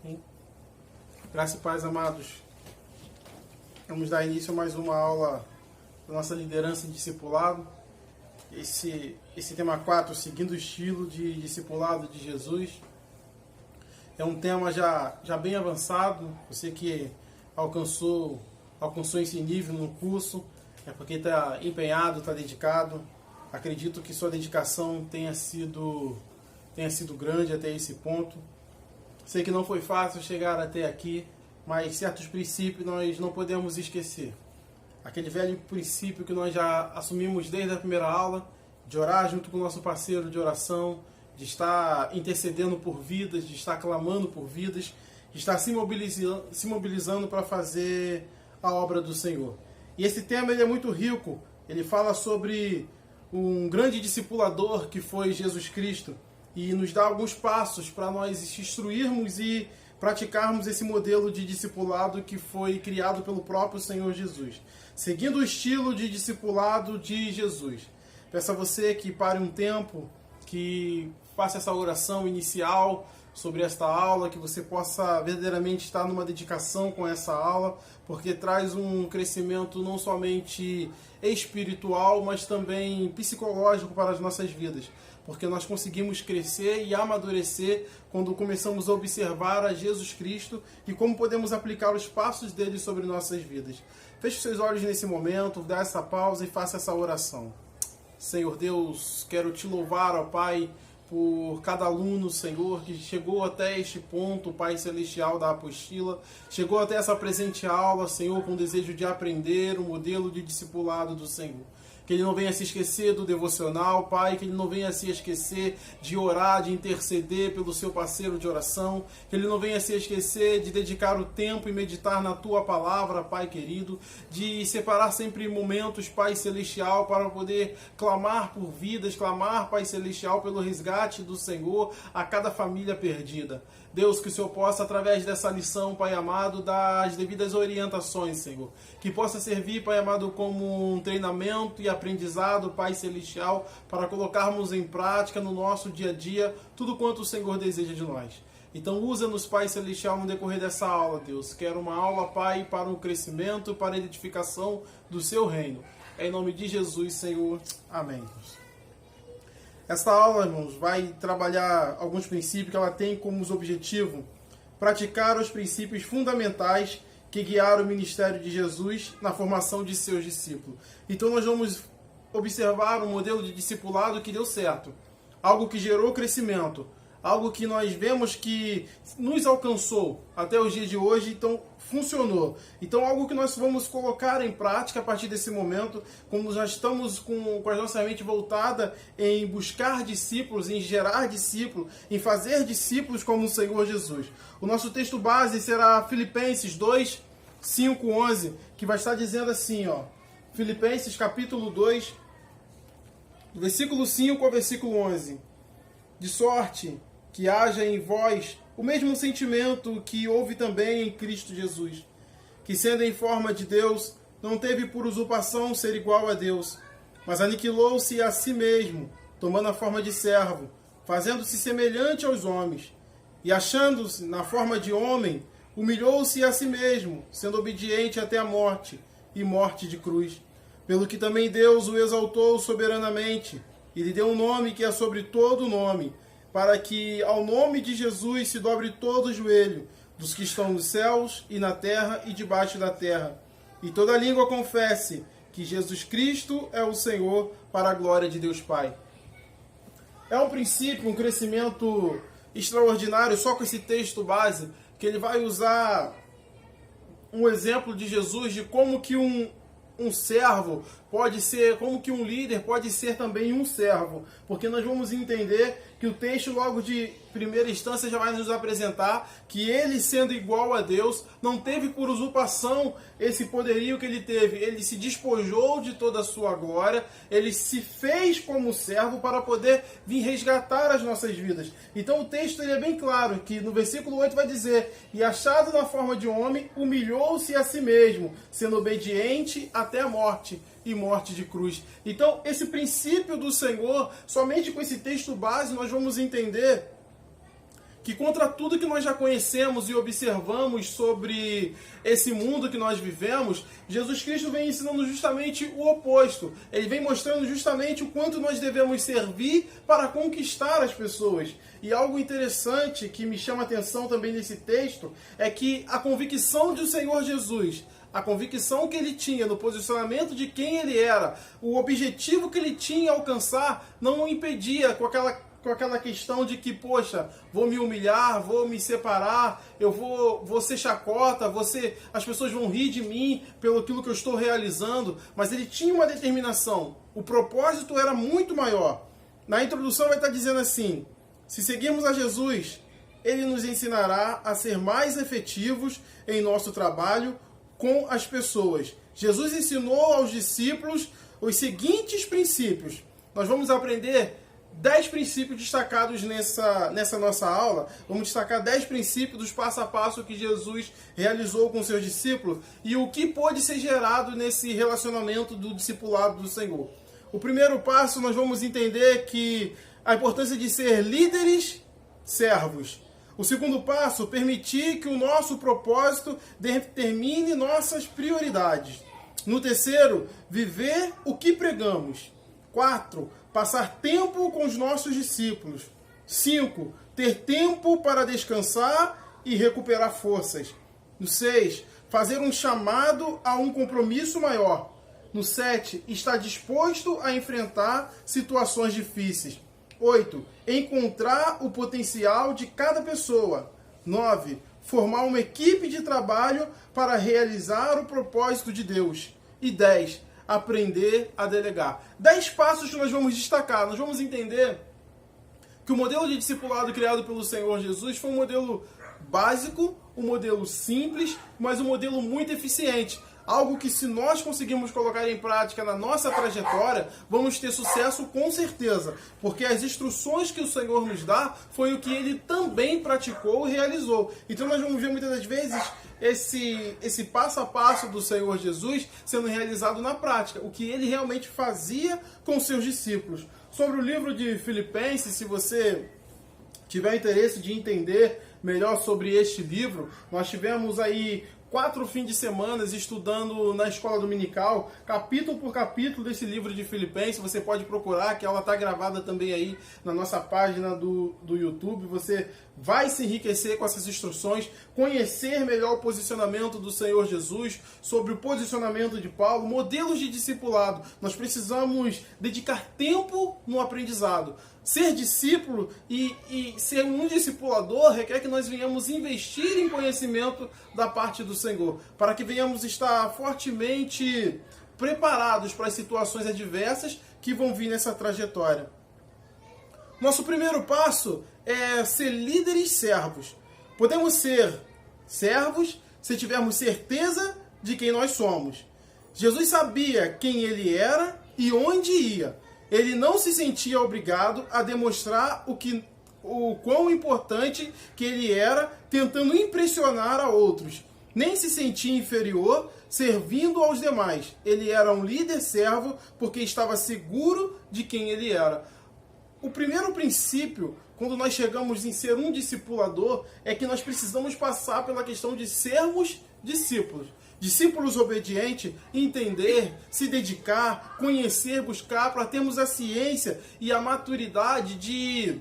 Amém. Graça e paz, amados. Vamos dar início a mais uma aula da nossa liderança em discipulado. Esse tema 4, seguindo o estilo de discipulado de Jesus, é um tema já bem avançado. Você que alcançou esse nível no curso, é porque está empenhado, está dedicado. Acredito que sua dedicação tenha sido grande até esse ponto. Sei que não foi fácil chegar até aqui, mas certos princípios nós não podemos esquecer. Aquele velho princípio que nós já assumimos desde a primeira aula, de orar junto com o nosso parceiro de oração, de estar intercedendo por vidas, de estar clamando por vidas, de estar se mobilizando para fazer a obra do Senhor. E esse tema ele é muito rico, ele fala sobre um grande discipulador que foi Jesus Cristo, e nos dá alguns passos para nós instruirmos e praticarmos esse modelo de discipulado que foi criado pelo próprio Senhor Jesus, seguindo o estilo de discipulado de Jesus. Peço a você que pare um tempo, que faça essa oração inicial sobre esta aula, que você possa verdadeiramente estar numa dedicação com essa aula, porque traz um crescimento não somente espiritual, mas também psicológico para as nossas vidas. Porque nós conseguimos crescer e amadurecer quando começamos a observar a Jesus Cristo e como podemos aplicar os passos dele sobre nossas vidas. Feche seus olhos nesse momento, dá essa pausa e faça essa oração. Senhor Deus, quero te louvar, ó Pai, por cada aluno, Senhor, que chegou até este ponto, Pai Celestial da apostila, chegou até essa presente aula, Senhor, com o desejo de aprender o modelo de discipulado do Senhor. Que ele não venha se esquecer do devocional, Pai, que ele não venha se esquecer de orar, de interceder pelo seu parceiro de oração, que ele não venha se esquecer de dedicar o tempo e meditar na Tua palavra, Pai querido, de separar sempre momentos, Pai Celestial, para poder clamar por vidas, clamar, Pai Celestial, pelo resgate do Senhor a cada família perdida. Deus, que o Senhor possa, através dessa lição, Pai amado, dar as devidas orientações, Senhor. Que possa servir, Pai amado, como um treinamento e aprendizado, Pai Celestial, para colocarmos em prática no nosso dia a dia tudo quanto o Senhor deseja de nós. Então usa-nos, Pai Celestial, no decorrer dessa aula, Deus. Quero uma aula, Pai, para o crescimento, para a edificação do Seu reino. Em nome de Jesus, Senhor. Amém. Esta aula, irmãos, vai trabalhar alguns princípios que ela tem como objetivo praticar os princípios fundamentais que guiaram o ministério de Jesus na formação de seus discípulos. Então nós vamos observar um modelo de discipulado que deu certo, algo que gerou crescimento, algo que nós vemos que nos alcançou até os dias de hoje, então funcionou. Então algo que nós vamos colocar em prática a partir desse momento, quando já estamos com a nossa mente voltada em buscar discípulos, em gerar discípulos, em fazer discípulos como o Senhor Jesus. O nosso texto base será Filipenses 2, 5, 11, que vai estar dizendo assim, ó, Filipenses capítulo 2, versículo 5 ao versículo 11. De sorte que haja em vós o mesmo sentimento que houve também em Cristo Jesus, que sendo em forma de Deus, não teve por usurpação ser igual a Deus, mas aniquilou-se a si mesmo, tomando a forma de servo, fazendo-se semelhante aos homens, e achando-se na forma de homem, humilhou-se a si mesmo, sendo obediente até a morte, e morte de cruz. Pelo que também Deus o exaltou soberanamente, e lhe deu um nome que é sobre todo nome, para que ao nome de Jesus se dobre todo o joelho, dos que estão nos céus e na terra e debaixo da terra, e toda língua confesse que Jesus Cristo é o Senhor, para a glória de Deus Pai. É um princípio, um crescimento extraordinário, só com esse texto base, que ele vai usar um exemplo de Jesus, de como que um servo pode ser, como que um líder pode ser também um servo, porque nós vamos entender que o texto logo de primeira instância já vai nos apresentar que ele, sendo igual a Deus, não teve por usurpação esse poderio que ele teve. Ele se despojou de toda a sua glória, ele se fez como servo para poder vir resgatar as nossas vidas. Então o texto ele é bem claro, que no versículo 8 vai dizer: e achado na forma de homem, humilhou-se a si mesmo, sendo obediente até a morte, e morte de cruz. Então, esse princípio do Senhor, somente com esse texto base, nós vamos entender que contra tudo que nós já conhecemos e observamos sobre esse mundo que nós vivemos, Jesus Cristo vem ensinando justamente o oposto. Ele vem mostrando justamente o quanto nós devemos servir para conquistar as pessoas. E algo interessante que me chama a atenção também nesse texto é que a convicção do Senhor Jesus, a convicção que ele tinha no posicionamento de quem ele era, o objetivo que ele tinha a alcançar, não o impedia com aquela questão de que, poxa, vou me humilhar, vou me separar, eu vou ser chacota, as pessoas vão rir de mim pelo aquilo que eu estou realizando. Mas ele tinha uma determinação, o propósito era muito maior. Na introdução vai estar dizendo assim: se seguirmos a Jesus, ele nos ensinará a ser mais efetivos em nosso trabalho com as pessoas. Jesus ensinou aos discípulos os seguintes princípios. Nós vamos aprender 10 princípios destacados nessa nossa aula. Vamos destacar 10 princípios dos passo a passo que Jesus realizou com seus discípulos e o que pode ser gerado nesse relacionamento do discipulado do Senhor. O primeiro passo, nós vamos entender que a importância de ser líderes servos. O segundo passo, permitir que o nosso propósito determine nossas prioridades. No terceiro, viver o que pregamos. 4, passar tempo com os nossos discípulos. 5, ter tempo para descansar e recuperar forças. No 6, fazer um chamado a um compromisso maior. No 7, estar disposto a enfrentar situações difíceis. 8, encontrar o potencial de cada pessoa. 9, formar uma equipe de trabalho para realizar o propósito de Deus. E 10, aprender a delegar. 10 passos que nós vamos destacar. Nós vamos entender que o modelo de discipulado criado pelo Senhor Jesus foi um modelo básico, um modelo simples, mas um modelo muito eficiente. Algo que, se nós conseguirmos colocar em prática na nossa trajetória, vamos ter sucesso com certeza. Porque as instruções que o Senhor nos dá foi o que ele também praticou e realizou. Então nós vamos ver muitas das vezes esse passo a passo do Senhor Jesus sendo realizado na prática. O que ele realmente fazia com seus discípulos. Sobre o livro de Filipenses, se você tiver interesse de entender melhor sobre este livro, nós tivemos aí 4 fins de semana estudando na escola dominical, capítulo por capítulo desse livro de Filipenses. Você pode procurar, que ela está gravada também aí na nossa página do YouTube. Você vai se enriquecer com essas instruções, conhecer melhor o posicionamento do Senhor Jesus, sobre o posicionamento de Paulo, modelos de discipulado. Nós precisamos dedicar tempo no aprendizado. Ser discípulo e ser um discipulador requer que nós venhamos investir em conhecimento da parte do Senhor, para que venhamos estar fortemente preparados para as situações adversas que vão vir nessa trajetória. Nosso primeiro passo é ser líderes servos. Podemos ser servos se tivermos certeza de quem nós somos. Jesus sabia quem ele era e onde ia. Ele não se sentia obrigado a demonstrar o quão importante que ele era, tentando impressionar a outros. Nem se sentia inferior, servindo aos demais. Ele era um líder servo porque estava seguro de quem ele era. O primeiro princípio, quando nós chegamos em ser um discipulador, é que nós precisamos passar pela questão de sermos discípulos. Discípulos obedientes, entender, se dedicar, conhecer, buscar, para termos a ciência e a maturidade de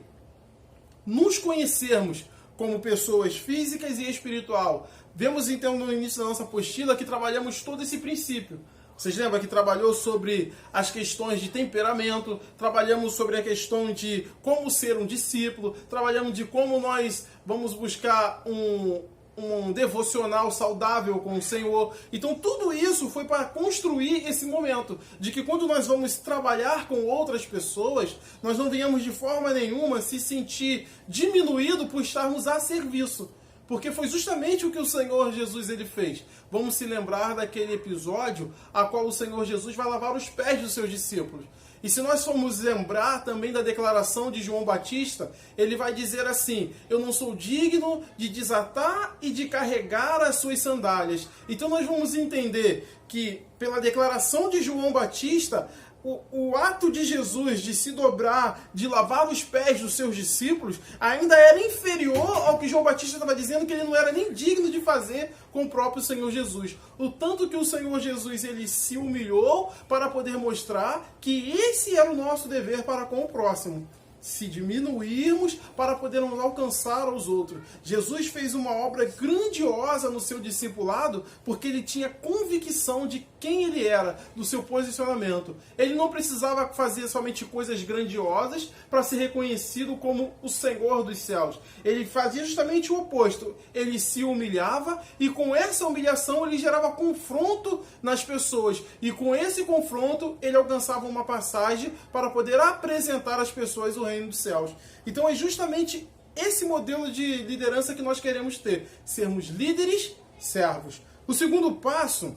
nos conhecermos como pessoas físicas e espiritual. Vemos então no início da nossa apostila que trabalhamos todo esse princípio. Vocês lembram que trabalhou sobre as questões de temperamento, trabalhamos sobre a questão de como ser um discípulo, trabalhamos de como nós vamos buscar um devocional saudável com o Senhor. Então tudo isso foi para construir esse momento de que quando nós vamos trabalhar com outras pessoas, nós não venhamos de forma nenhuma se sentir diminuído por estarmos a serviço. Porque foi justamente o que o Senhor Jesus ele fez. Vamos se lembrar daquele episódio a qual o Senhor Jesus vai lavar os pés dos seus discípulos. E se nós formos lembrar também da declaração de João Batista, ele vai dizer assim: eu não sou digno de desatar e de carregar as suas sandálias. Então nós vamos entender que, pela declaração de João Batista, o ato de Jesus de se dobrar, de lavar os pés dos seus discípulos, ainda era inferior ao que João Batista estava dizendo que ele não era nem digno de fazer com o próprio Senhor Jesus. O tanto que o Senhor Jesus ele se humilhou para poder mostrar que esse era o nosso dever para com o próximo. Se diminuirmos para podermos alcançar aos outros. Jesus fez uma obra grandiosa no seu discipulado porque ele tinha convicção de quem ele era, do seu posicionamento. Ele não precisava fazer somente coisas grandiosas para ser reconhecido como o Senhor dos céus. Ele fazia justamente o oposto. Ele se humilhava e com essa humilhação ele gerava confronto nas pessoas. E com esse confronto ele alcançava uma passagem para poder apresentar às pessoas o reino dos céus. Então é justamente esse modelo de liderança que nós queremos ter. Sermos líderes, servos. O segundo passo,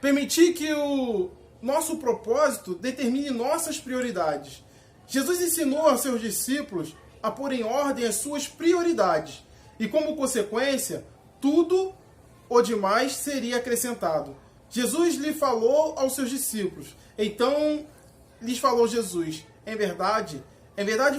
permitir que o nosso propósito determine nossas prioridades. Jesus ensinou aos seus discípulos a pôr em ordem as suas prioridades. E como consequência, tudo o demais seria acrescentado. Jesus lhe falou aos seus discípulos. Então lhes falou Jesus: em verdade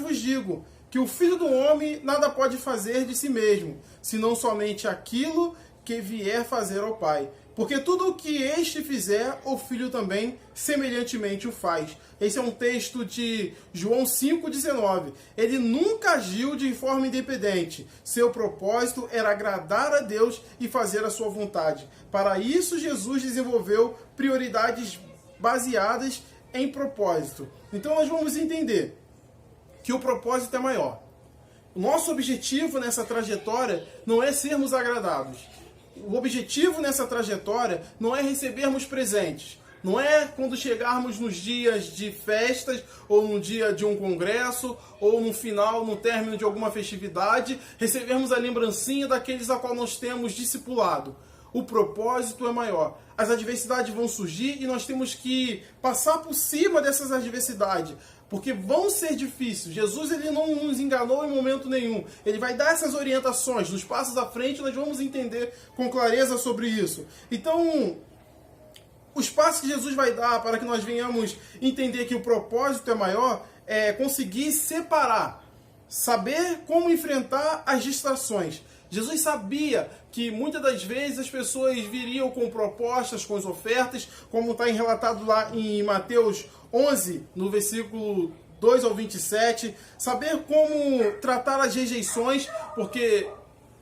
vos digo, que o Filho do Homem nada pode fazer de si mesmo, senão somente aquilo que vier fazer ao Pai. Porque tudo o que este fizer, o Filho também semelhantemente o faz. Esse é um texto de João 5,19. Ele nunca agiu de forma independente. Seu propósito era agradar a Deus e fazer a sua vontade. Para isso, Jesus desenvolveu prioridades baseadas em propósito. Então nós vamos entender que o propósito é maior. O nosso objetivo nessa trajetória não é sermos agradados. O objetivo nessa trajetória não é recebermos presentes. Não é quando chegarmos nos dias de festas, ou no dia de um congresso, ou no final, no término de alguma festividade, recebermos a lembrancinha daqueles a qual nós temos discipulado. O propósito é maior. As adversidades vão surgir e nós temos que passar por cima dessas adversidades, porque vão ser difíceis. Jesus ele não nos enganou em momento nenhum. Ele vai dar essas orientações. Nos passos à frente nós vamos entender com clareza sobre isso. Então, os passos que Jesus vai dar para que nós venhamos entender que o propósito é maior é conseguir separar, saber como enfrentar as distrações. Jesus sabia que muitas das vezes as pessoas viriam com propostas, com as ofertas, como está relatado lá em Mateus 11, no versículo 2 ao 27. Saber como tratar as rejeições, porque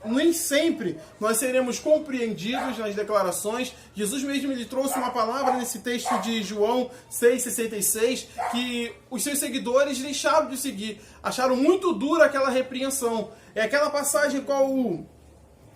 nem sempre nós seremos compreendidos nas declarações. Jesus mesmo ele trouxe uma palavra nesse texto de João 6,66, que os seus seguidores deixaram de seguir, acharam muito dura aquela repreensão. É aquela passagem qual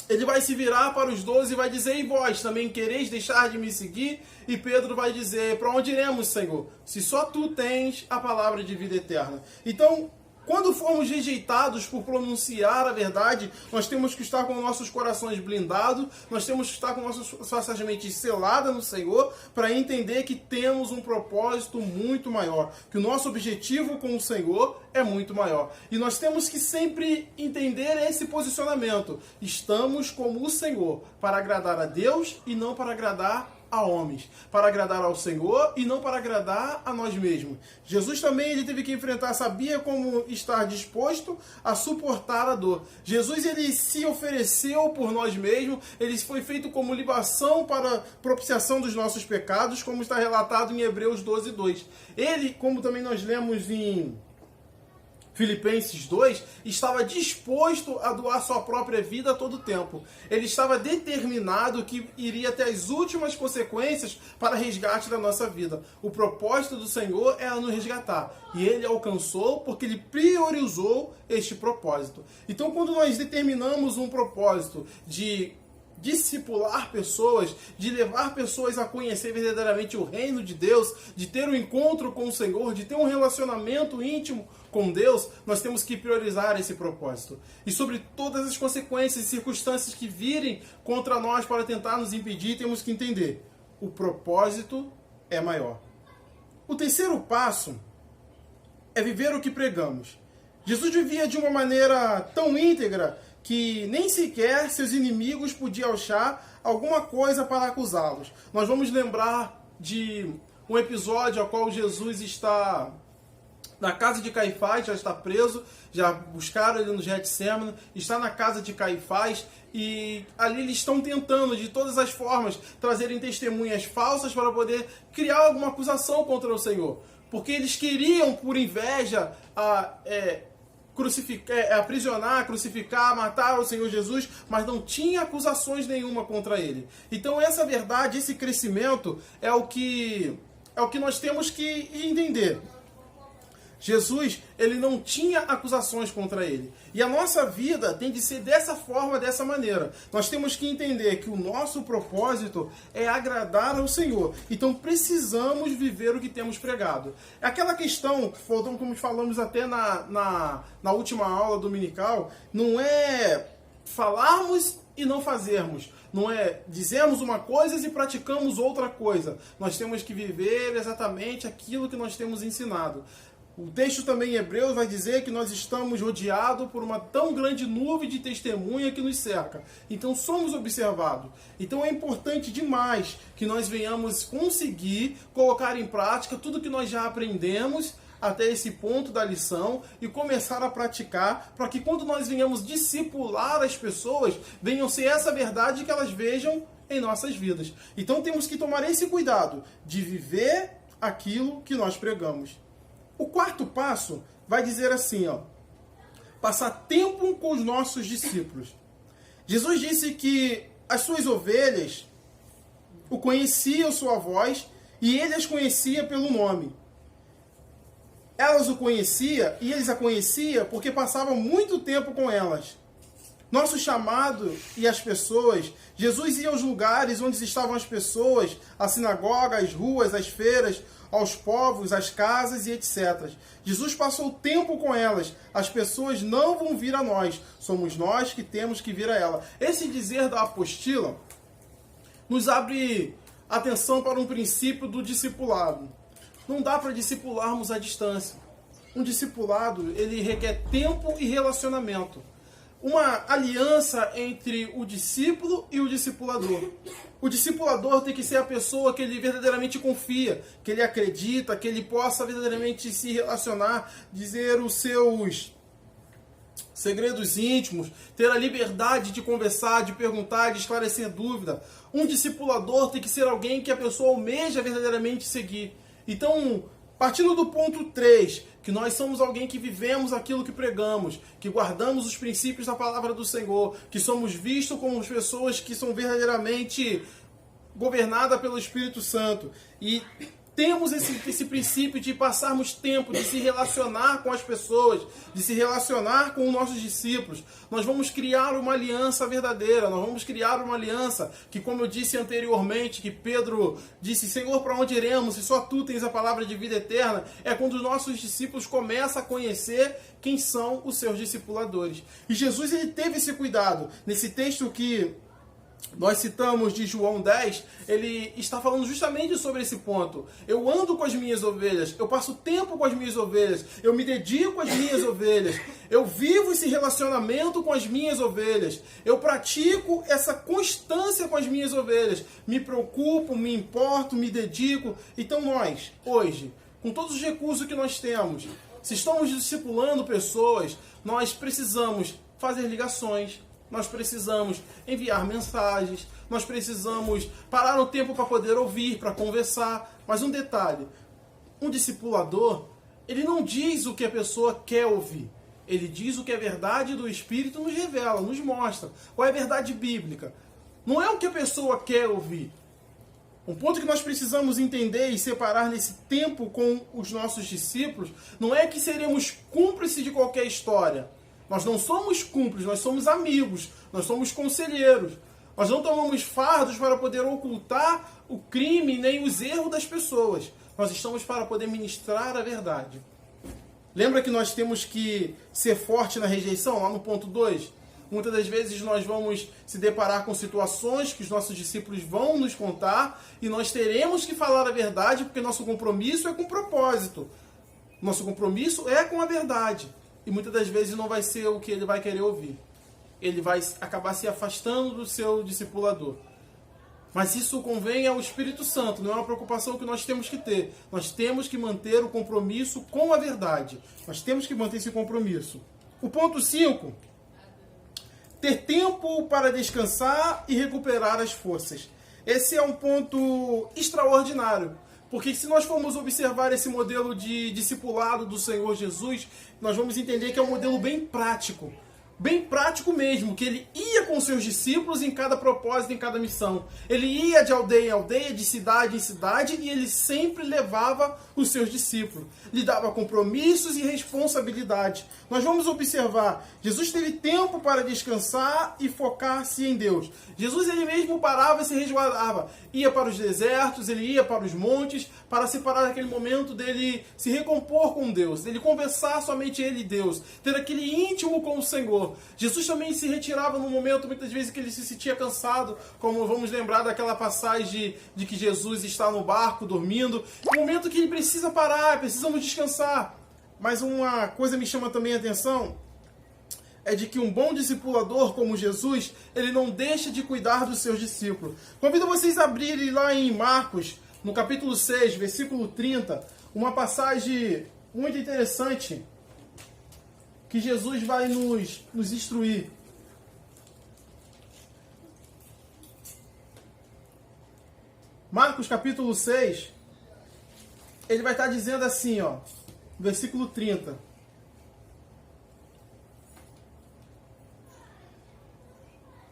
ele vai se virar para os 12 e vai dizer: e vós também quereis deixar de me seguir? E Pedro vai dizer: para onde iremos, Senhor? Se só tu tens a palavra de vida eterna. Então, quando formos rejeitados por pronunciar a verdade, nós temos que estar com nossos corações blindados, nós temos que estar com nossas mentes seladas no Senhor, para entender que temos um propósito muito maior, que o nosso objetivo com o Senhor é muito maior. E nós temos que sempre entender esse posicionamento. Estamos como o Senhor, para agradar a Deus e não para agradar a homens, para agradar ao Senhor e não para agradar a nós mesmos. Jesus também ele teve que enfrentar, sabia como estar disposto a suportar a dor. Jesus ele se ofereceu por nós mesmos, ele foi feito como libação para propiciação dos nossos pecados, como está relatado em Hebreus 12:2. Ele, como também nós lemos em Filipenses 2, estava disposto a doar sua própria vida a todo tempo. Ele estava determinado que iria ter as últimas consequências para resgate da nossa vida. O propósito do Senhor é nos resgatar. E ele alcançou porque ele priorizou este propósito. Então, quando nós determinamos um propósito de discipular pessoas, de levar pessoas a conhecer verdadeiramente o reino de Deus, de ter um encontro com o Senhor, de ter um relacionamento íntimo com Deus, nós temos que priorizar esse propósito. E sobre todas as consequências e circunstâncias que virem contra nós para tentar nos impedir, temos que entender: o propósito é maior. O terceiro passo é viver o que pregamos. Jesus vivia de uma maneira tão íntegra que nem sequer seus inimigos podiam achar alguma coisa para acusá-los. Nós vamos lembrar de um episódio ao qual Jesus está na casa de Caifás, já está preso, já buscaram ele no Getsêmani, está na casa de Caifás e ali eles estão tentando de todas as formas trazerem testemunhas falsas para poder criar alguma acusação contra o Senhor. Porque eles queriam, por inveja, aprisionar, crucificar, matar o Senhor Jesus, mas não tinha acusações nenhuma contra ele. Então essa verdade, esse crescimento é o que nós temos que entender. Jesus, ele não tinha acusações contra ele. E a nossa vida tem de ser dessa forma, dessa maneira. Nós temos que entender que o nosso propósito é agradar ao Senhor. Então precisamos viver o que temos pregado. É aquela questão, como falamos até na última aula dominical, não é falarmos e não fazermos. Não é dizermos uma coisa e praticamos outra coisa. Nós temos que viver exatamente aquilo que nós temos ensinado. O texto também em Hebreus vai dizer que nós estamos rodeados por uma tão grande nuvem de testemunha que nos cerca. Então somos observados. Então é importante demais que nós venhamos conseguir colocar em prática tudo que nós já aprendemos até esse ponto da lição e começar a praticar para que quando nós venhamos discipular as pessoas, venham ser essa verdade que elas vejam em nossas vidas. Então temos que tomar esse cuidado de viver aquilo que nós pregamos. O quarto passo vai dizer assim, passar tempo com os nossos discípulos. Jesus disse que as suas ovelhas o conheciam sua voz e ele as conhecia pelo nome. Elas o conheciam e eles a conheciam porque passavam muito tempo com elas. Nosso chamado e as pessoas, Jesus ia aos lugares onde estavam as pessoas, a sinagoga, as ruas, as feiras, aos povos, às casas e etc. Jesus passou tempo com elas. As pessoas não vão vir a nós. Somos nós que temos que vir a ela. Esse dizer da apostila nos abre atenção para um princípio do discipulado. Não dá para discipularmos à distância. Um discipulado, ele requer tempo e relacionamento. Uma aliança entre o discípulo e o discipulador. O discipulador tem que ser a pessoa que ele verdadeiramente confia, que ele acredita, que ele possa verdadeiramente se relacionar, dizer os seus segredos íntimos, ter a liberdade de conversar, de perguntar, de esclarecer dúvida. Um discipulador tem que ser alguém que a pessoa almeja verdadeiramente seguir. Então, partindo do ponto 3, que nós somos alguém que vivemos aquilo que pregamos, que guardamos os princípios da palavra do Senhor, que somos vistos como pessoas que são verdadeiramente governadas pelo Espírito Santo. E temos esse princípio de passarmos tempo, de se relacionar com as pessoas, de se relacionar com os nossos discípulos. Nós vamos criar uma aliança verdadeira, nós vamos criar uma aliança que, como eu disse anteriormente, que Pedro disse, Senhor, para onde iremos? Se só Tu tens a palavra de vida eterna, é quando os nossos discípulos começam a conhecer quem são os seus discipuladores. E Jesus, ele teve esse cuidado. Nesse texto que nós citamos de João 10, ele está falando justamente sobre esse ponto. Eu ando com as minhas ovelhas, eu passo tempo com as minhas ovelhas, eu me dedico às minhas ovelhas, eu vivo esse relacionamento com as minhas ovelhas, eu pratico essa constância com as minhas ovelhas, me preocupo, me importo, me dedico. Então nós, hoje, com todos os recursos que nós temos, se estamos discipulando pessoas, nós precisamos fazer ligações, nós precisamos enviar mensagens, nós precisamos parar o tempo para poder ouvir, para conversar. Mas um detalhe, um discipulador, ele não diz o que a pessoa quer ouvir. Ele diz o que a verdade do Espírito nos revela, nos mostra. Qual é a verdade bíblica? Não é o que a pessoa quer ouvir. Um ponto que nós precisamos entender e separar nesse tempo com os nossos discípulos, não é que seremos cúmplices de qualquer história. Nós não somos cúmplices, nós somos amigos, nós somos conselheiros. Nós não tomamos fardos para poder ocultar o crime nem os erros das pessoas. Nós estamos para poder ministrar a verdade. Lembra que nós temos que ser forte na rejeição, lá no ponto 2? Muitas das vezes nós vamos se deparar com situações que os nossos discípulos vão nos contar e nós teremos que falar a verdade porque nosso compromisso é com propósito. Nosso compromisso é com a verdade. E muitas das vezes não vai ser o que ele vai querer ouvir. Ele vai acabar se afastando do seu discipulador. Mas isso convém ao Espírito Santo, não é uma preocupação que nós temos que ter. Nós temos que manter o compromisso com a verdade. Nós temos que manter esse compromisso. O ponto 5, ter tempo para descansar e recuperar as forças. Esse é um ponto extraordinário, porque se nós formos observar esse modelo de discipulado do Senhor Jesus, nós vamos entender que é um modelo bem prático mesmo, que ele ia com seus discípulos em cada propósito, em cada missão. Ele ia de aldeia em aldeia, de cidade em cidade, e ele sempre levava os seus discípulos. Lhe dava compromissos e responsabilidade. Nós vamos observar, Jesus teve tempo para descansar e focar-se em Deus. Jesus ele mesmo parava e se resguardava. Ia para os desertos, ele ia para os montes, para separar aquele momento dele se recompor com Deus, dele conversar somente ele e Deus, ter aquele íntimo com o Senhor. Jesus também se retirava no momento, muitas vezes, que ele se sentia cansado, como vamos lembrar daquela passagem de que Jesus está no barco, dormindo, um momento que ele precisa parar, precisamos descansar. Mas uma coisa me chama também a atenção, é de que um bom discipulador como Jesus, ele não deixa de cuidar dos seus discípulos. Convido vocês a abrirem lá em Marcos, no capítulo 6, versículo 30, uma passagem muito interessante, que Jesus vai nos instruir. Marcos capítulo 6, ele vai estar dizendo assim, ó, versículo 30.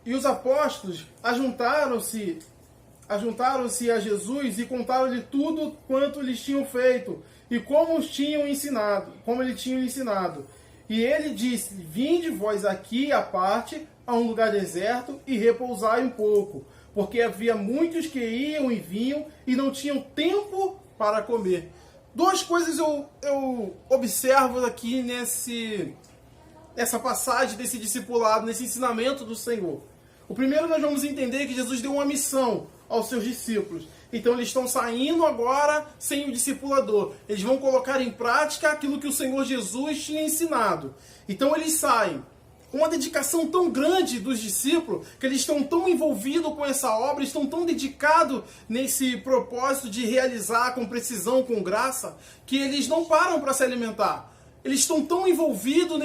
E os apóstolos ajuntaram-se a Jesus e contaram-lhe tudo quanto lhes tinham feito e como ele tinha ensinado. E ele disse: vinde vós aqui à parte, a um lugar deserto, e repousai um pouco, porque havia muitos que iam e vinham e não tinham tempo para comer. Duas coisas eu observo aqui nessa passagem desse discipulado, nesse ensinamento do Senhor. O primeiro, nós vamos entender que Jesus deu uma missão aos seus discípulos. Então eles estão saindo agora sem o discipulador. Eles vão colocar em prática aquilo que o Senhor Jesus tinha ensinado. Então eles saem. Uma dedicação tão grande dos discípulos, que eles estão tão envolvidos com essa obra, estão tão dedicados nesse propósito de realizar com precisão, com graça, que eles não param para se alimentar. Eles estão tão envolvidos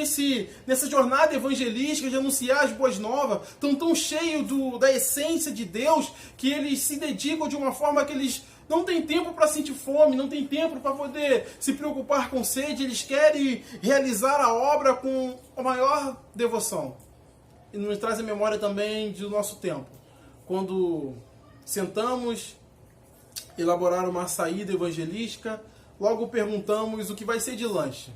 nessa jornada evangelística de anunciar as boas novas, estão tão cheios da essência de Deus, que eles se dedicam de uma forma que eles não têm tempo para sentir fome, não têm tempo para poder se preocupar com sede, eles querem realizar a obra com a maior devoção. E nos traz a memória também do nosso tempo, quando sentamos elaborar uma saída evangelística, logo perguntamos o que vai ser de lanche.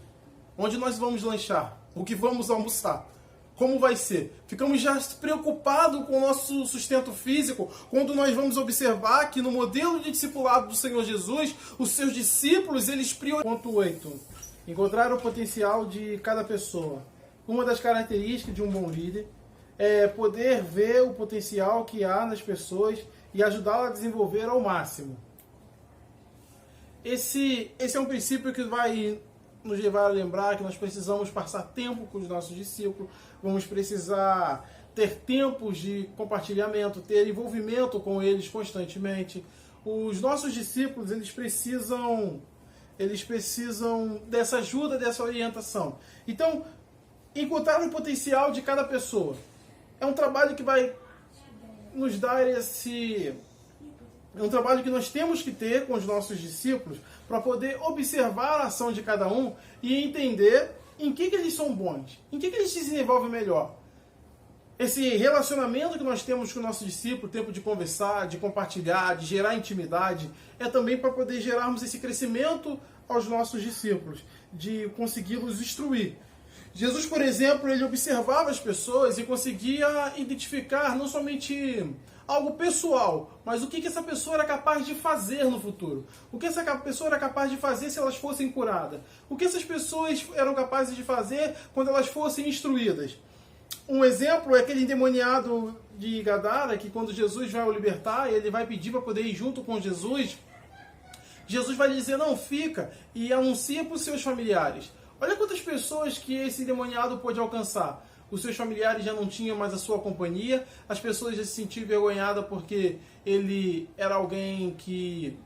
Onde nós vamos lanchar? O que vamos almoçar? Como vai ser? Ficamos já preocupados com o nosso sustento físico, quando nós vamos observar que no modelo de discipulado do Senhor Jesus, os seus discípulos, eles priorizam. Ponto 8. Encontrar o potencial de cada pessoa. Uma das características de um bom líder é poder ver o potencial que há nas pessoas e ajudá-las a desenvolver ao máximo. Esse é um princípio que vai nos levar a lembrar que nós precisamos passar tempo com os nossos discípulos, vamos precisar ter tempos de compartilhamento, ter envolvimento com eles constantemente. Os nossos discípulos, eles precisam dessa ajuda, dessa orientação. Então, encontrar o potencial de cada pessoa é um trabalho que vai nos dar é um trabalho que nós temos que ter com os nossos discípulos para poder observar a ação de cada um e entender em que eles são bons, em que eles se desenvolvem melhor. Esse relacionamento que nós temos com o nosso discípulo, tempo de conversar, de compartilhar, de gerar intimidade, é também para poder gerarmos esse crescimento aos nossos discípulos, de consegui-los instruir. Jesus, por exemplo, ele observava as pessoas e conseguia identificar não somente algo pessoal, mas o que essa pessoa era capaz de fazer no futuro. O que essa pessoa era capaz de fazer se elas fossem curadas. O que essas pessoas eram capazes de fazer quando elas fossem instruídas. Um exemplo é aquele endemoniado de Gadara, que quando Jesus vai o libertar, ele vai pedir para poder ir junto com Jesus. Jesus vai lhe dizer, não, fica, e anuncia para os seus familiares. Olha quantas pessoas que esse endemoniado pôde alcançar. os seus familiares já não tinham mais a sua companhia, as pessoas já se sentiam envergonhadas porque ele era alguém que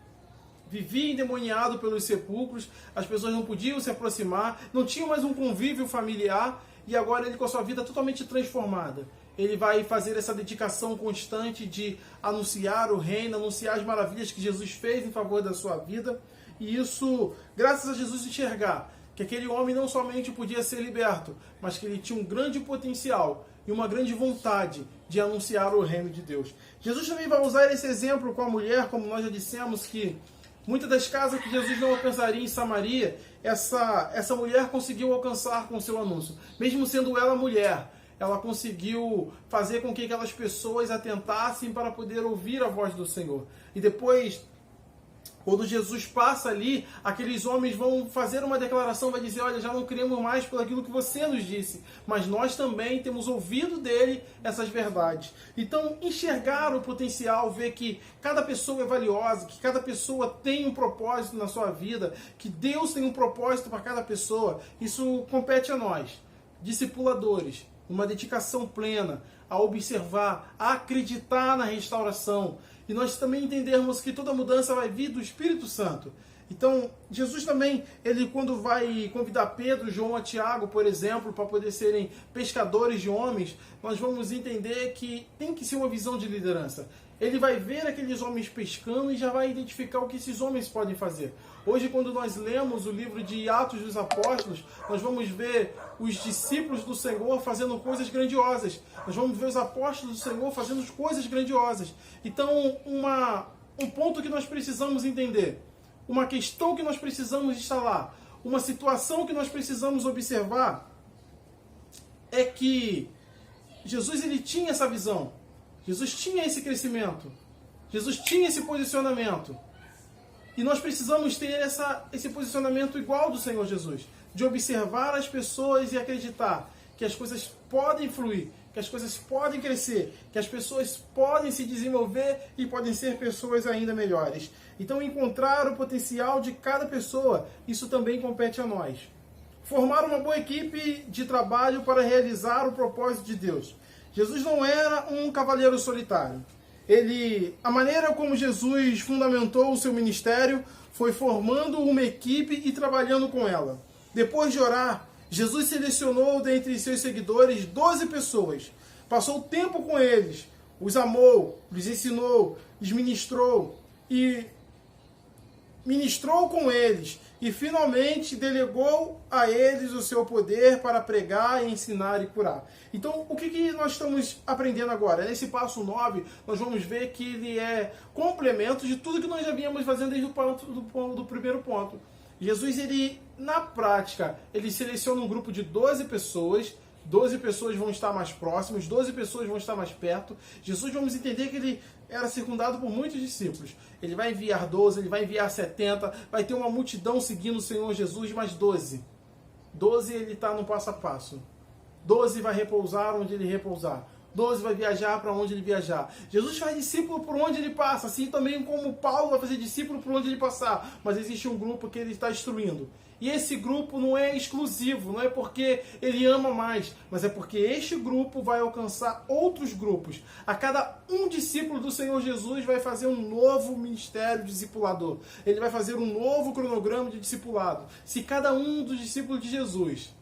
vivia endemoniado pelos sepulcros, as pessoas não podiam se aproximar, não tinham mais um convívio familiar, e agora ele com a sua vida totalmente transformada. Ele vai fazer essa dedicação constante de anunciar o reino, anunciar as maravilhas que Jesus fez em favor da sua vida, e isso, graças a Jesus, enxergar que aquele homem não somente podia ser liberto, mas que ele tinha um grande potencial e uma grande vontade de anunciar o reino de Deus. Jesus também vai usar esse exemplo com a mulher, como nós já dissemos, que muitas das casas que Jesus não alcançaria em Samaria, essa mulher conseguiu alcançar com o seu anúncio. Mesmo sendo ela mulher, ela conseguiu fazer com que aquelas pessoas atentassem para poder ouvir a voz do Senhor. E depois, quando Jesus passa ali, aqueles homens vão fazer uma declaração, vai dizer, olha, já não cremos mais por aquilo que você nos disse, mas nós também temos ouvido dele essas verdades. Então, enxergar o potencial, ver que cada pessoa é valiosa, que cada pessoa tem um propósito na sua vida, que Deus tem um propósito para cada pessoa, isso compete a nós, discipuladores, uma dedicação plena a observar, a acreditar na restauração. E nós também entendermos que toda mudança vai vir do Espírito Santo. Então, Jesus também, ele quando vai convidar Pedro, João e Tiago, por exemplo, para poder serem pescadores de homens, nós vamos entender que tem que ser uma visão de liderança. Ele vai ver aqueles homens pescando e já vai identificar o que esses homens podem fazer. Hoje, quando nós lemos o livro de Atos dos Apóstolos, nós vamos ver os discípulos do Senhor fazendo coisas grandiosas. Nós vamos ver os apóstolos do Senhor fazendo coisas grandiosas. Então, um ponto que nós precisamos entender, uma questão que nós precisamos instalar, uma situação que nós precisamos observar, é que Jesus ele tinha essa visão. Jesus tinha esse crescimento. Jesus tinha esse posicionamento. E nós precisamos ter esse posicionamento igual do Senhor Jesus. De observar as pessoas e acreditar que as coisas podem fluir, que as coisas podem crescer, que as pessoas podem se desenvolver e podem ser pessoas ainda melhores. Então, encontrar o potencial de cada pessoa, isso também compete a nós. Formar uma boa equipe de trabalho para realizar o propósito de Deus. Jesus não era um cavaleiro solitário. A maneira como Jesus fundamentou o seu ministério foi formando uma equipe e trabalhando com ela. Depois de orar, Jesus selecionou dentre seus seguidores 12 pessoas. Passou tempo com eles, os amou, lhes ensinou, lhes ministrou com eles e finalmente delegou a eles o seu poder para pregar, ensinar e curar. Então, o que nós estamos aprendendo agora? Nesse passo 9, nós vamos ver que ele é complemento de tudo que nós já vínhamos fazendo desde do primeiro ponto. Jesus, na prática, ele seleciona um grupo de 12 pessoas, 12 pessoas vão estar mais próximas, 12 pessoas vão estar mais perto. Jesus, vamos entender que ele era circundado por muitos discípulos. Ele vai enviar 12, ele vai enviar 70, vai ter uma multidão seguindo o Senhor Jesus, mas 12. 12 ele está no passo a passo. 12 vai repousar onde ele repousar. 12 vai viajar para onde ele viajar. Jesus faz discípulo por onde ele passa, assim também como Paulo vai fazer discípulo por onde ele passar. Mas existe um grupo que ele está instruindo. E esse grupo não é exclusivo, não é porque ele ama mais, mas é porque este grupo vai alcançar outros grupos. A cada um discípulo do Senhor Jesus vai fazer um novo ministério discipulador. Ele vai fazer um novo cronograma de discipulado. Se cada um dos discípulos de Jesus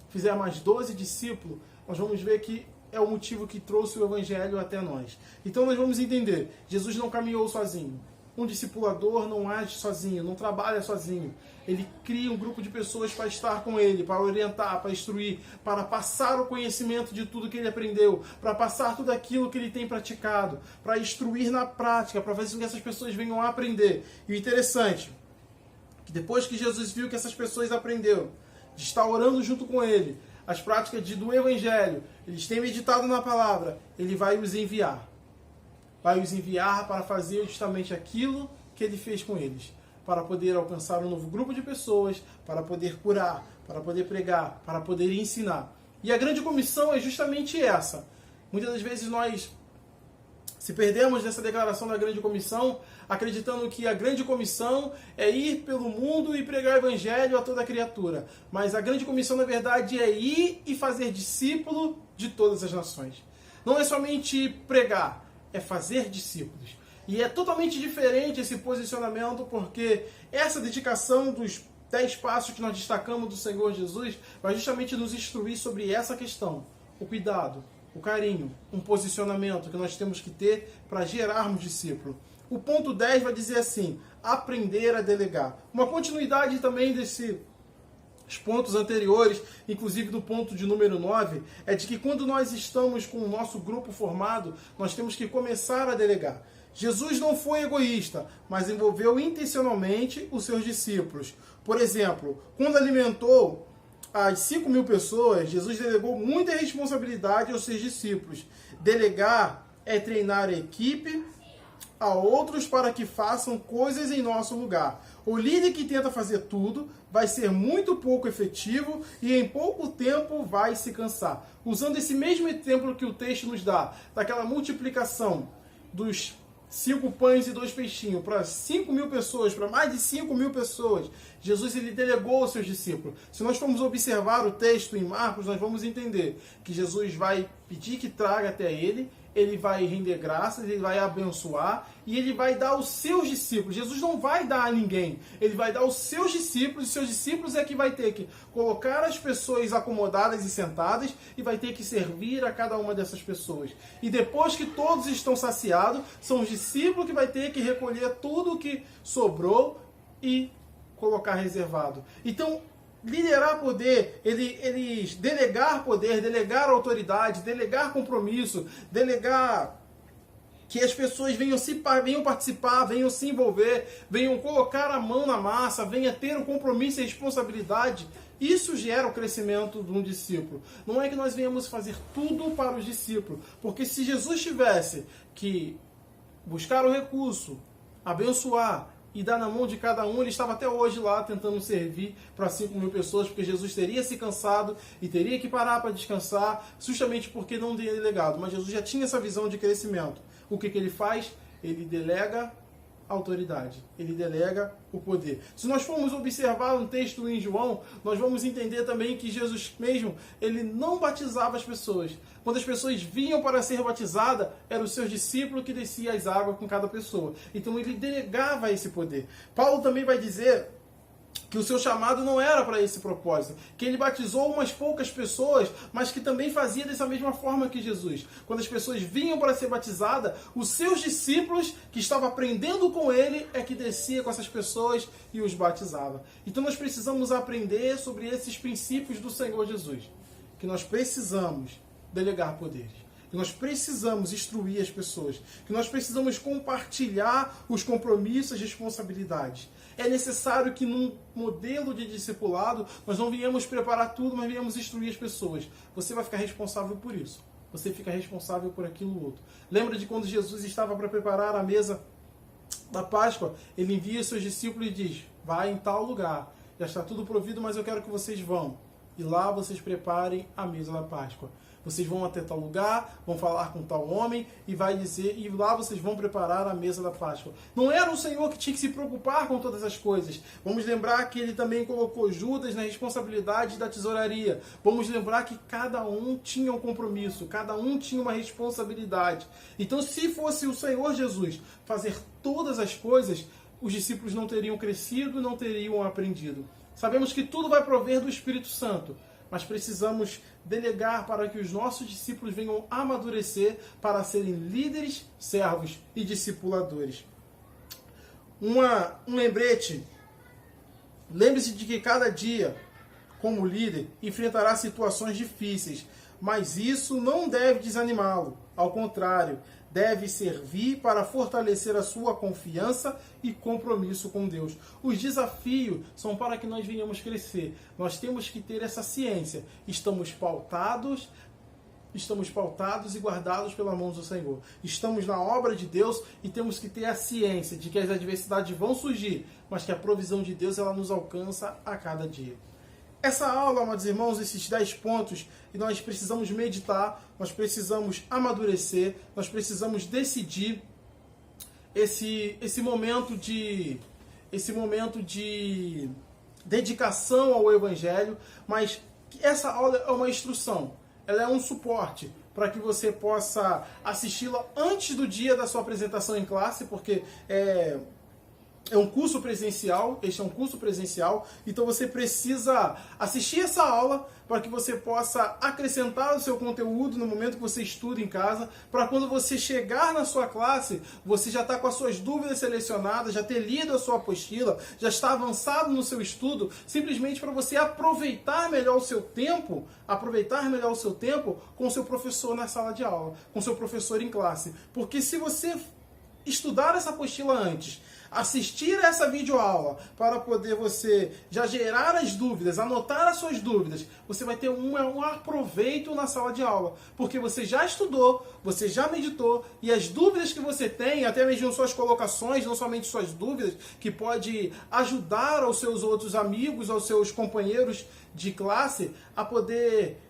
fizer mais 12 discípulos, nós vamos ver que é o motivo que trouxe o Evangelho até nós. Então nós vamos entender, Jesus não caminhou sozinho. Um discipulador não age sozinho, não trabalha sozinho. Ele cria um grupo de pessoas para estar com ele, para orientar, para instruir, para passar o conhecimento de tudo que ele aprendeu, para passar tudo aquilo que ele tem praticado, para instruir na prática, para fazer com que essas pessoas venham a aprender. E o interessante, que depois que Jesus viu que essas pessoas aprenderam, de estar orando junto com ele, as práticas do Evangelho, eles têm meditado na palavra, ele vai os enviar. Vai os enviar para fazer justamente aquilo que ele fez com eles. Para poder alcançar um novo grupo de pessoas, para poder curar, para poder pregar, para poder ensinar. E a grande comissão é justamente essa. Muitas das vezes nós Se perdemos dessa declaração da grande comissão, acreditando que a grande comissão é ir pelo mundo e pregar o evangelho a toda criatura. Mas a grande comissão, na verdade, é ir e fazer discípulo de todas as nações. Não é somente pregar, é fazer discípulos. E é totalmente diferente esse posicionamento, porque essa dedicação dos 10 passos que nós destacamos do Senhor Jesus vai justamente nos instruir sobre essa questão. O cuidado, o carinho, um posicionamento que nós temos que ter para gerarmos discípulo. O ponto 10 vai dizer assim, aprender a delegar. Uma continuidade também desses pontos anteriores, inclusive do ponto de número 9, é de que quando nós estamos com o nosso grupo formado, nós temos que começar a delegar. Jesus não foi egoísta, mas envolveu intencionalmente os seus discípulos. Por exemplo, quando alimentou as 5.000 pessoas, Jesus delegou muita responsabilidade aos seus discípulos. Delegar é treinar a equipe a outros para que façam coisas em nosso lugar. O líder que tenta fazer tudo vai ser muito pouco efetivo e em pouco tempo vai se cansar. Usando esse mesmo exemplo que o texto nos dá, daquela multiplicação dos 5 pães e 2 peixinhos para 5.000 pessoas, para mais de 5.000 pessoas, Jesus ele delegou aos seus discípulos. Se nós formos observar o texto em Marcos, nós vamos entender que Jesus vai pedir que traga até ele vai render graças, ele vai abençoar e ele vai dar aos seus discípulos. Jesus não vai dar a ninguém, ele vai dar aos seus discípulos, e seus discípulos é que vai ter que colocar as pessoas acomodadas e sentadas e vai ter que servir a cada uma dessas pessoas. E depois que todos estão saciados, são os discípulos que vai ter que recolher tudo o que sobrou e colocar reservado. Então, liderar poder, eles delegar poder, delegar autoridade, delegar compromisso, delegar que as pessoas venham participar, venham se envolver, venham colocar a mão na massa, venham ter o compromisso e a responsabilidade. Isso gera o crescimento de um discípulo. Não é que nós venhamos fazer tudo para os discípulos, porque se Jesus tivesse que buscar o recurso, abençoar, e dar na mão de cada um, ele estava até hoje lá tentando servir para 5.000 pessoas, porque Jesus teria se cansado e teria que parar para descansar, justamente porque não teria delegado. Mas Jesus já tinha essa visão de crescimento. O que ele faz? Ele delega a autoridade, ele delega o poder. Se nós formos observar um texto em João, nós vamos entender também que Jesus mesmo, ele não batizava as pessoas. Quando as pessoas vinham para ser batizadas, eram os seus discípulos que desciam as águas com cada pessoa. Então ele delegava esse poder. Paulo também vai dizer que o seu chamado não era para esse propósito, que ele batizou umas poucas pessoas, mas que também fazia dessa mesma forma que Jesus. Quando as pessoas vinham para ser batizadas, os seus discípulos, que estavam aprendendo com ele, é que descia com essas pessoas e os batizava. Então nós precisamos aprender sobre esses princípios do Senhor Jesus, que nós precisamos delegar poderes, que nós precisamos instruir as pessoas, que nós precisamos compartilhar os compromissos e responsabilidades. É necessário que num modelo de discipulado nós não venhamos preparar tudo, mas venhamos instruir as pessoas. Você vai ficar responsável por isso. Você fica responsável por aquilo outro. Lembra de quando Jesus estava para preparar a mesa da Páscoa? Ele envia seus discípulos e diz, vai em tal lugar, já está tudo provido, mas eu quero que vocês vão. E lá vocês preparem a mesa da Páscoa. Vocês vão até tal lugar, vão falar com tal homem e vai dizer, e lá vocês vão preparar a mesa da Páscoa. Não era o Senhor que tinha que se preocupar com todas as coisas. Vamos lembrar que ele também colocou Judas na responsabilidade da tesouraria. Vamos lembrar que cada um tinha um compromisso, cada um tinha uma responsabilidade. Então, se fosse o Senhor Jesus fazer todas as coisas, os discípulos não teriam crescido, não teriam aprendido. Sabemos que tudo vai prover do Espírito Santo, mas precisamos delegar para que os nossos discípulos venham amadurecer para serem líderes, servos e discipuladores. Um lembrete. Lembre-se de que cada dia, como líder, enfrentará situações difíceis, mas isso não deve desanimá-lo. Ao contrário, deve servir para fortalecer a sua confiança e compromisso com Deus. Os desafios são para que nós venhamos crescer. Nós temos que ter essa ciência. Estamos pautados e guardados pela mão do Senhor. Estamos na obra de Deus e temos que ter a ciência de que as adversidades vão surgir, mas que a provisão de Deus ela nos alcança a cada dia. essa aula, amados irmãos, esses 10 pontos, e nós precisamos meditar, nós precisamos amadurecer, nós precisamos decidir esse momento de dedicação ao Evangelho, mas essa aula é uma instrução, ela é um suporte para que você possa assisti-la antes do dia da sua apresentação em classe, porque é um curso presencial, este é um curso presencial, então você precisa assistir essa aula para que você possa acrescentar o seu conteúdo no momento que você estuda em casa, para quando você chegar na sua classe, você já está com as suas dúvidas selecionadas, já ter lido a sua apostila, já está avançado no seu estudo, simplesmente para você aproveitar melhor o seu tempo com o seu professor na sala de aula, com o seu professor em classe. Porque se você estudar essa apostila antes, assistir essa videoaula para poder você já gerar as dúvidas, anotar as suas dúvidas, você vai ter um aproveito na sala de aula, porque você já estudou, você já meditou, e as dúvidas que você tem, até mesmo suas colocações, não somente suas dúvidas, que pode ajudar aos seus outros amigos, aos seus companheiros de classe, a poder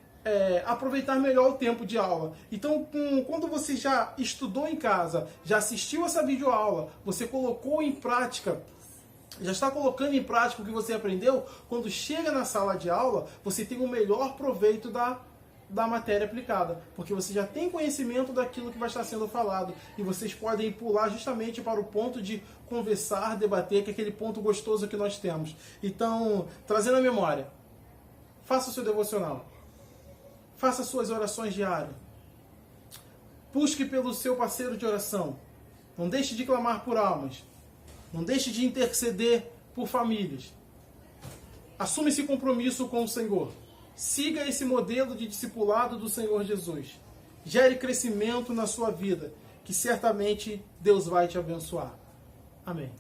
aproveitar melhor o tempo de aula. Então, quando você já estudou em casa, já assistiu essa videoaula, você colocou em prática, já está colocando em prática o que você aprendeu, quando chega na sala de aula, você tem o melhor proveito da matéria aplicada, porque você já tem conhecimento daquilo que vai estar sendo falado, e vocês podem pular justamente para o ponto de conversar, debater, que é aquele ponto gostoso que nós temos. Então, trazendo a memória, faça o seu devocional. Faça suas orações diárias. Busque pelo seu parceiro de oração. Não deixe de clamar por almas. Não deixe de interceder por famílias. Assuma esse compromisso com o Senhor. Siga esse modelo de discipulado do Senhor Jesus. Gere crescimento na sua vida, que certamente Deus vai te abençoar. Amém.